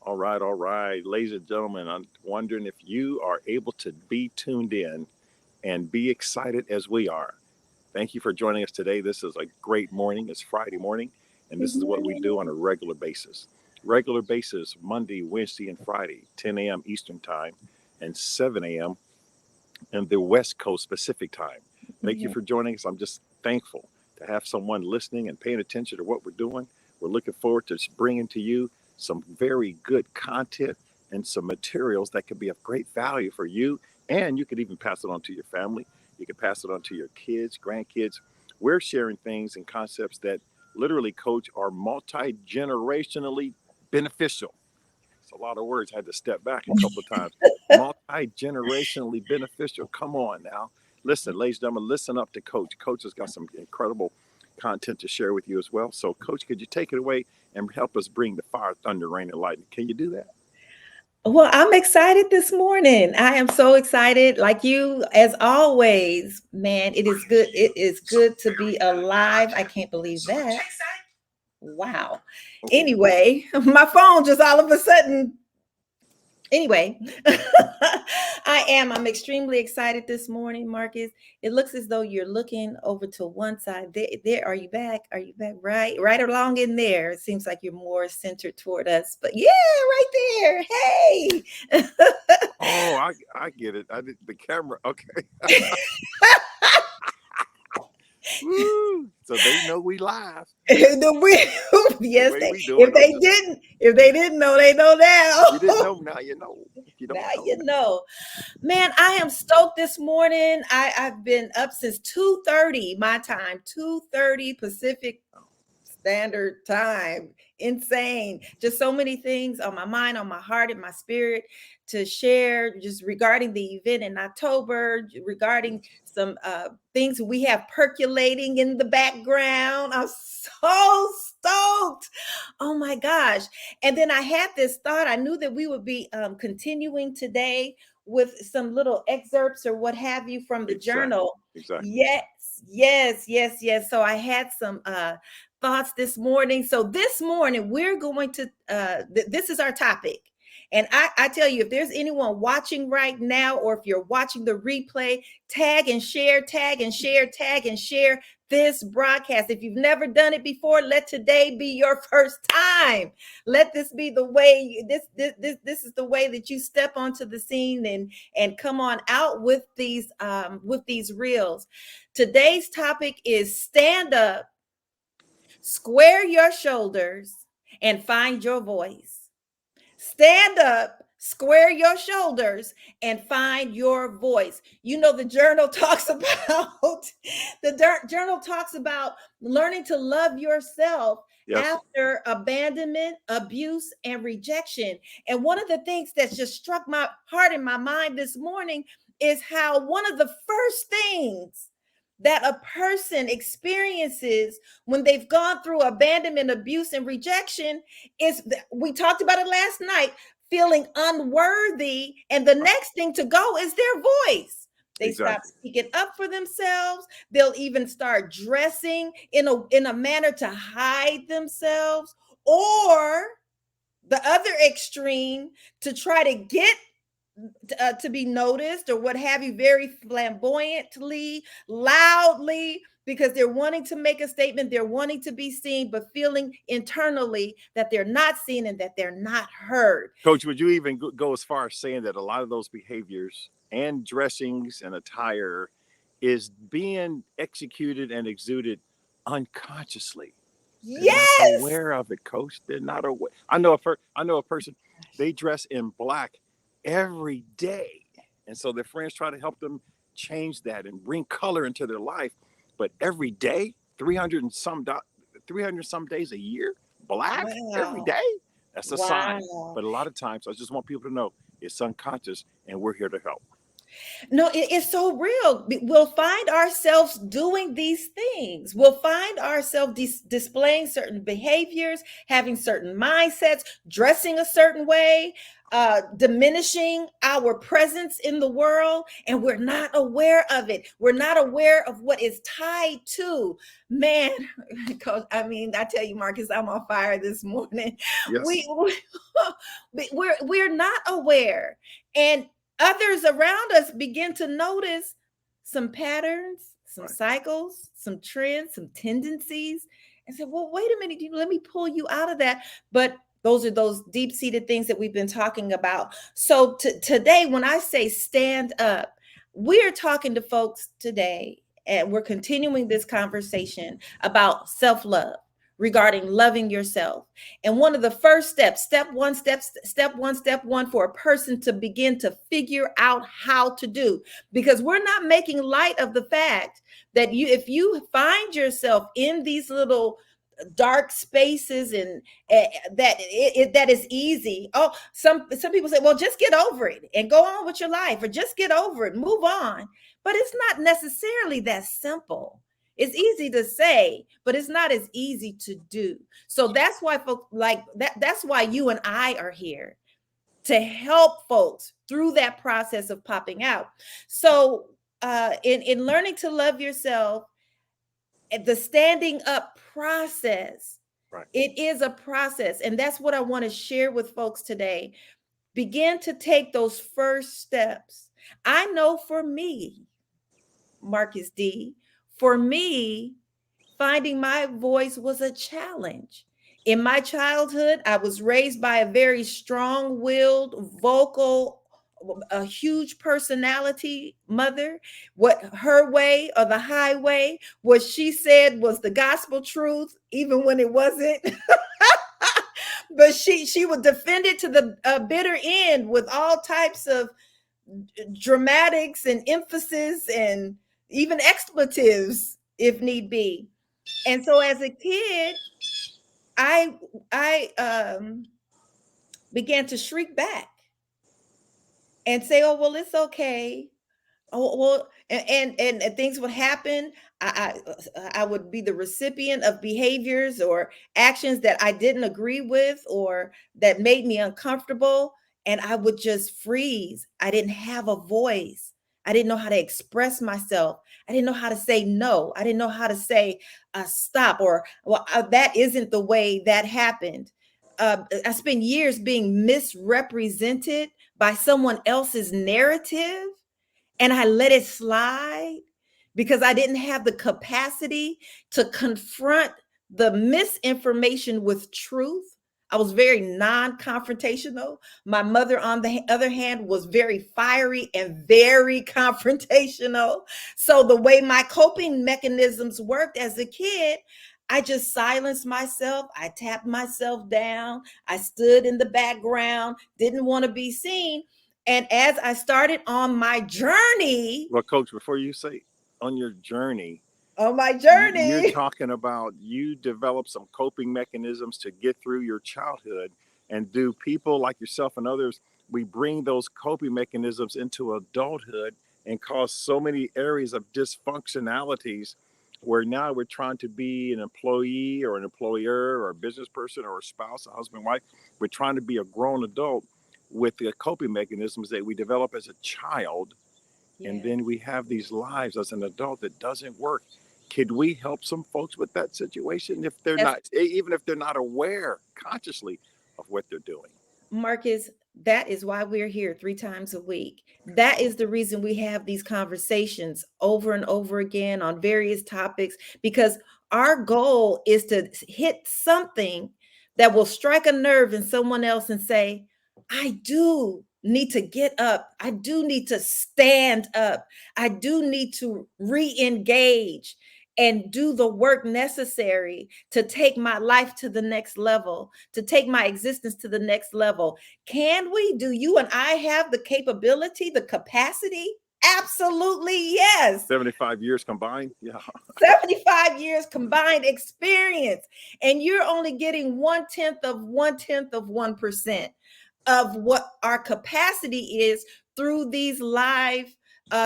All right, ladies and gentlemen. I'm wondering if you are able to be tuned in and be excited as we are. Thank you for joining us today. This is a great morning. It's Friday morning, and Good this is what we do on morning. a regular basis. Regular basis, Monday, Wednesday, and Friday, 10 a.m. Eastern Time and 7 a.m. in the West Coast Pacific Time. Thank you Mhm. for joining us. I'm just thankful to have someone listening and paying attention to what we're doing. We're looking forward to bringing to you some very good content and some materials that could be of great value for you. And you could even pass it on to your family. You can pass it on to your kids, grandkids. We're sharing things and concepts that literally, coach, are multi generationally beneficial. It's a lot of words. I had to step back a couple of times. Multi generationally beneficial. Come on now. Listen, ladies and gentlemen, listen up to Coach. Coach has got some incredible content to share with you as well. So, Coach, could you take it away and help us bring the fire, thunder, rain, and lightning? Can you do that? Well, I'm excited this morning. I am so excited. Like you, as always, man, it is good. It is good to be alive. I can't believe that. Wow. Oh, Anyway, my phone just all of a sudden. Anyway, I'm extremely excited this morning, Marcus. It looks as though you're looking over to one side. There, are you back? Are you back? Right along in there. It seems like you're more centered toward us, but yeah, right there. Hey. I get it. I did the camera. Okay. Woo. So they know we live. The Yes, way we do if it. I'm they just, didn't, if they didn't know, they know if you didn't now. know, now you know. If you don't Now know, you know. Man, I am stoked this morning. I've been up since 2:30 my time, 2:30 Pacific Standard Time. Insane. Just so many things on my mind, on my heart, and my spirit to share just regarding the event in October, regarding yes. some things we have percolating in the background. I'm so stoked. Oh my gosh. And then I had this thought. I knew that we would be continuing today with some little excerpts or what have you from the Exactly. journal. Exactly. Yes. So I had some thoughts this morning. So this morning we're going to this is our topic. And I tell you, if there's anyone watching right now, or if you're watching the replay, tag and share, tag and share, tag and share this broadcast. If you've never done it before, let today be your first time. Let this be the way. This is the way that you step onto the scene and come on out with these reels. Today's topic is stand up, square your shoulders, and find your voice. Stand up, square your shoulders, and find your voice. You know, the journal talks about journal talks about learning to love yourself Yes. after abandonment, abuse, and rejection. And one of the things that's just struck my heart and my mind this morning is how one of the first things that a person experiences when they've gone through abandonment, abuse, and rejection is, we talked about it last night, feeling unworthy. And the Right. next thing to go is their voice. They stop Exactly. speaking up for themselves. They'll even start dressing in a manner to hide themselves, or the other extreme, to try to get to be noticed or what have you, very flamboyantly, loudly, because they're wanting to make a statement, they're wanting to be seen, but feeling internally that they're not seen and that they're not heard. Coach, would you even go as far as saying that a lot of those behaviors and dressings and attire is being executed and exuded unconsciously? They're not Yes. aware of it, Coach. They're not aware. I know a person. They dress in black every day, and so their friends try to help them change that and bring color into their life. But every day, 300 some days a year, black every Wow. day. That's a sign. Wow. But a lot of times, I just want people to know it's unconscious, and we're here to help. No, it's so real. We'll find ourselves doing these things. We'll find ourselves displaying certain behaviors, having certain mindsets, dressing a certain way, diminishing our presence in the world, and we're not aware of it. We're not aware of what is tied to. Man, Coach, I mean, I tell you, Marcus, I'm on fire this morning. Yes. We're not aware. And others around us begin to notice some patterns, some Right. cycles, some trends, some tendencies, and say, well, wait a minute, let me pull you out of that. But those are those deep-seated things that we've been talking about. So today, when I say stand up, we're talking to folks today, and we're continuing this conversation about self-love, regarding loving yourself. And one of the first steps, step one for a person to begin to figure out how to do, because we're not making light of the fact that if you find yourself in these little dark spaces and that is easy. Oh, some people say, well, just get over it and go on with your life, or just get over it, move on. But it's not necessarily that simple. It's easy to say, but it's not as easy to do. So that's why folks like that. That's why you and I are here, to help folks through that process of popping out. So in learning to love yourself, the standing up process, Right. it is a process. And that's what I want to share with folks today. Begin to take those first steps. I know for me, Marcus D, for me, finding my voice was a challenge. In my childhood, I was raised by a very strong-willed, vocal, a huge personality mother. What her way or the highway, what she said was the gospel truth, even when it wasn't. But she would defend it to the bitter end with all types of dramatics and emphasis and even expletives if need be. And so as a kid, I began to shriek back and say, oh, well, it's okay. Oh, well, and things would happen. I would be the recipient of behaviors or actions that I didn't agree with or that made me uncomfortable. And I would just freeze. I didn't have a voice. I didn't know how to express myself. I didn't know how to say no. I didn't know how to say stop, or well, that isn't the way that happened. I spent years being misrepresented by someone else's narrative, and I let it slide because I didn't have the capacity to confront the misinformation with truth. I was very non-confrontational. My mother, on the other hand, was very fiery and very confrontational. So the way my coping mechanisms worked as a kid, I just silenced myself. I tapped myself down. I stood in the background, didn't want to be seen. And as I started on my journey, Well, Coach, before you say on your journey, you're you're talking about you develop some coping mechanisms to get through your childhood. And do people like yourself and others, we bring those coping mechanisms into adulthood and cause so many areas of dysfunctionalities where now we're trying to be an employee or an employer or a business person or a spouse, a husband, wife. We're trying to be a grown adult with the coping mechanisms that we develop as a child, and then we have these lives as an adult that doesn't work. Could we help some folks with that situation if they're not, even if they're not aware consciously of what they're doing? Marcus, that is why we're here 3 times a week. That is the reason we have these conversations over and over again on various topics, because our goal is to hit something that will strike a nerve in someone else and say, I do need to get up. I do need to stand up. I do need to re-engage and do the work necessary to take my life to the next level, to take my existence to the next level. Can we? Do you and I have the capability, the capacity? Absolutely, yes. 75 years combined? Yeah. 75 years combined experience. And you're only getting 1/10 of 1% of what our capacity is through these live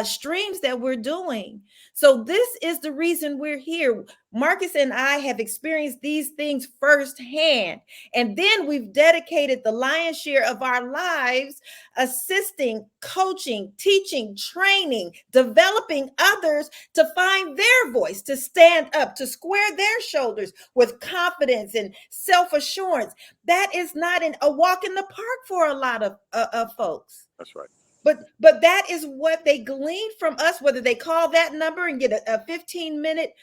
streams that we're doing. So this is the reason we're here. Marcus and I have experienced these things firsthand, and then we've dedicated the lion's share of our lives assisting, coaching, teaching, training, developing others to find their voice, to stand up, to square their shoulders with confidence and self-assurance. That is not a walk in the park for a lot of folks. That's right. But that is what they glean from us, whether they call that number and get a 15-minute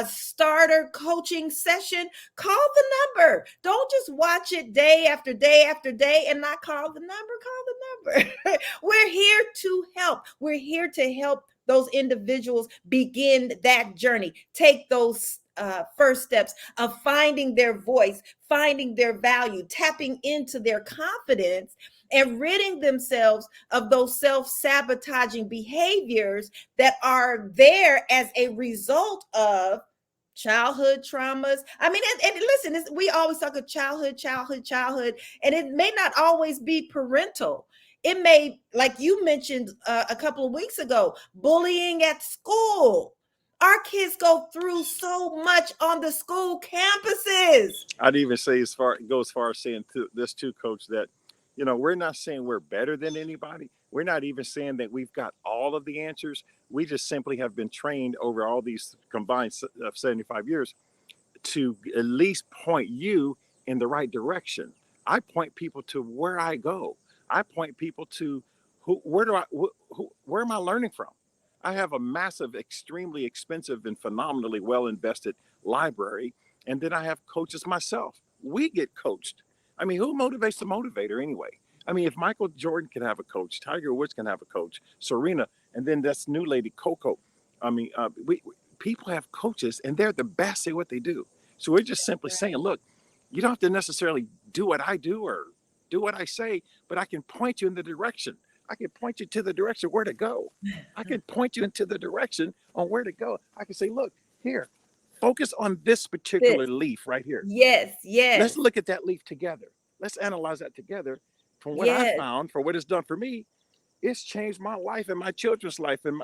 starter coaching session. Call the number. Don't just watch it day after day after day and not call the number. Call the number. We're here to help. We're here to help those individuals begin that journey, take those first steps of finding their voice, finding their value, tapping into their confidence, and ridding themselves of those self-sabotaging behaviors that are there as a result of childhood traumas. I mean, and listen, we always talk of childhood, and it may not always be parental. It may, like you mentioned a couple of weeks ago, bullying at school. Our kids go through so much on the school campuses. I'd even say go as far as saying this too, Coach, that we're not saying we're better than anybody. We're not even saying that we've got all of the answers. We just simply have been trained over all these combined 75 years to at least point you in the right direction. I point people to where I go. I point people to where am I learning from? I have a massive, extremely expensive and phenomenally well invested library. And then I have coaches myself. We get coached. I mean, who motivates the motivator anyway? I mean, if Michael Jordan can have a coach, Tiger Woods can have a coach, Serena, and then this new lady, Coco. I mean, people have coaches and they're the best at what they do. So we're just simply saying, look, you don't have to necessarily do what I do or do what I say, but I can point you in the direction. I can point you to the direction where to go. I can point you into the direction on where to go. I can say, look, here, focus on this particular leaf right here. Yes. Let's look at that leaf together. Let's analyze that together. From what I found, for what it's done for me, it's changed my life and my children's life. And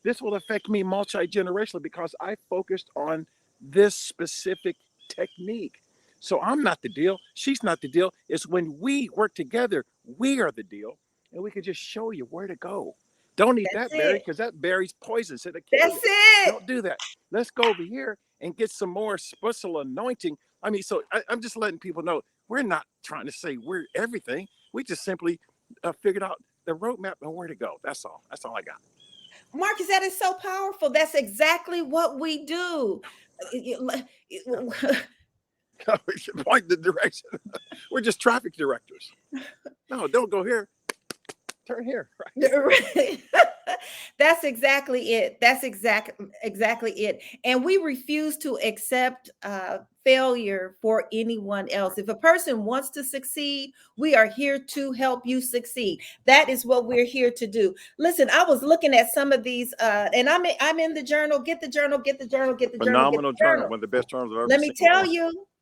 this will affect me multi-generationally because I focused on this specific technique. So I'm not the deal. She's not the deal. It's when we work together, we are the deal. And we can just show you where to go. Don't eat that berry because that berry's poisonous. It'll kill you. That's it. Don't do that. Let's go over here and get some more special anointing. I mean, so I'm just letting people know we're not trying to say we're everything. We just simply figured out the roadmap and where to go. That's all. That's all I got. Marcus, that is so powerful. That's exactly what we do. We should point the direction. We're just traffic directors. No, don't go here. Turn here. Right? That's exactly it. That's exactly it. And we refuse to accept failure for anyone else. If a person wants to succeed, we are here to help you succeed. That is what we're here to do. Listen, I was looking at some of these, and I'm in the journal. Get the journal. Phenomenal journal. One of the best journals I've ever seen.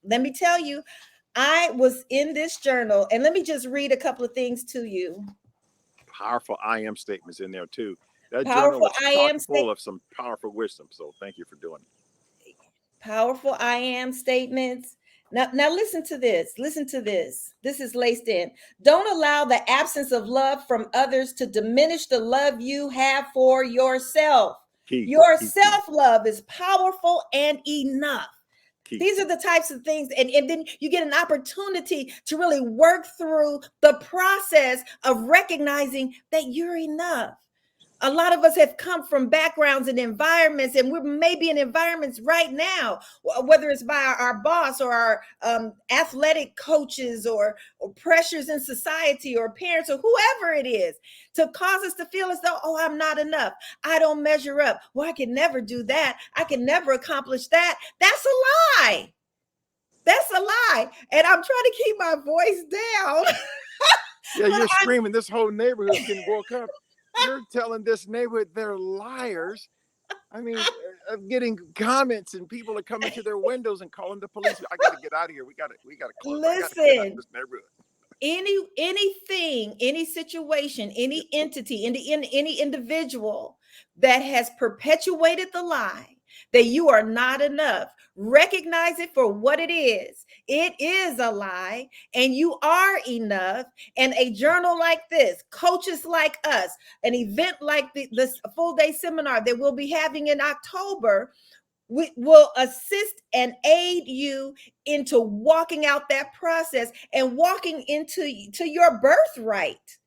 Let me tell you, I was in this journal, and let me just read a couple of things to you. Powerful I am statements in there too. That journal was chock full of some powerful wisdom. So thank you for doing it. Powerful I am statements. Now listen to this. Listen to this. This is laced in. Don't allow the absence of love from others to diminish the love you have for yourself. Your self-love is powerful and enough. These are the types of things, and then you get an opportunity to really work through the process of recognizing that you're enough. A lot of us have come from backgrounds and environments, and we're maybe in environments right now, whether it's by our boss or our athletic coaches or pressures in society or parents or whoever it is, to cause us to feel as though, oh, I'm not enough. I don't measure up. Well, I can never do that. I can never accomplish that. That's a lie. That's a lie. And I'm trying to keep my voice down. Yeah, you're screaming. This whole neighborhood's getting woke up. You're telling this neighborhood they're liars. I mean, I'm getting comments and people are coming to their windows and calling the police. I got to get out of here. We got to close. Listen, this neighborhood. anything, any situation, any entity, any individual that has perpetuated the lie that you are not enough, recognize it for what it is. It is a lie, and you are enough. And a journal like this, coaches like us, an event like this full day seminar that we'll be having in October, we will assist and aid you into walking out that process and walking into your birthright.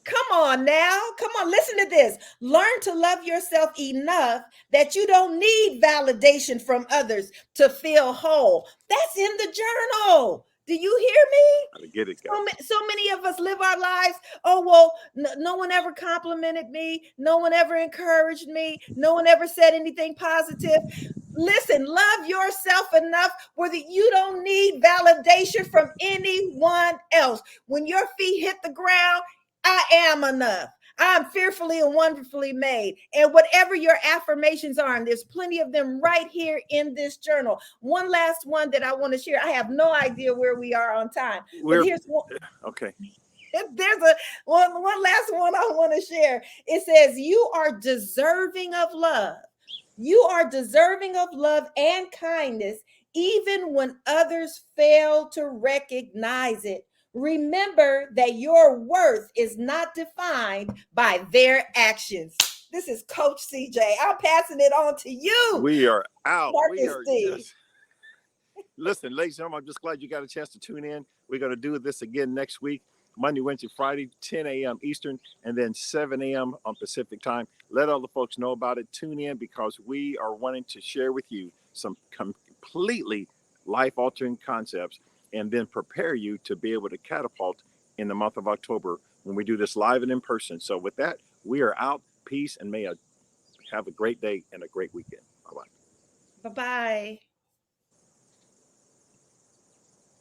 Come on now. Come on, listen to this. Learn to love yourself enough that you don't need validation from others to feel whole. That's in the journal. Do you hear me? Gotta get it, guys. So many of us live our lives. Oh, well, no one ever complimented me. No one ever encouraged me. No one ever said anything positive. Listen, love yourself enough where that you don't need validation from anyone else. When your feet hit the ground, I am enough. I'm fearfully and wonderfully made. And whatever your affirmations are, and there's plenty of them right here in this journal. One last one that I want to share. I have no idea where we are on time. But here's one. Okay. There's one last one I want to share. It says, you are deserving of love. You are deserving of love and kindness, even when others fail to recognize it. Remember that your worth is not defined by their actions. This is Coach CJ. I'm passing it on to you. We are out. Marcus D. Listen, ladies and gentlemen, I'm just glad you got a chance to tune in. We're going to do this again next week, Monday, Wednesday, Friday, 10 a.m. Eastern, and then 7 a.m. on Pacific time. Let all the folks know about it. Tune in, because we are wanting to share with you some completely life-altering concepts, and then prepare you to be able to catapult in the month of October when we do this live and in person. So with that, we are out. Peace, and may I have a great day and a great weekend. Bye-bye. Bye-bye.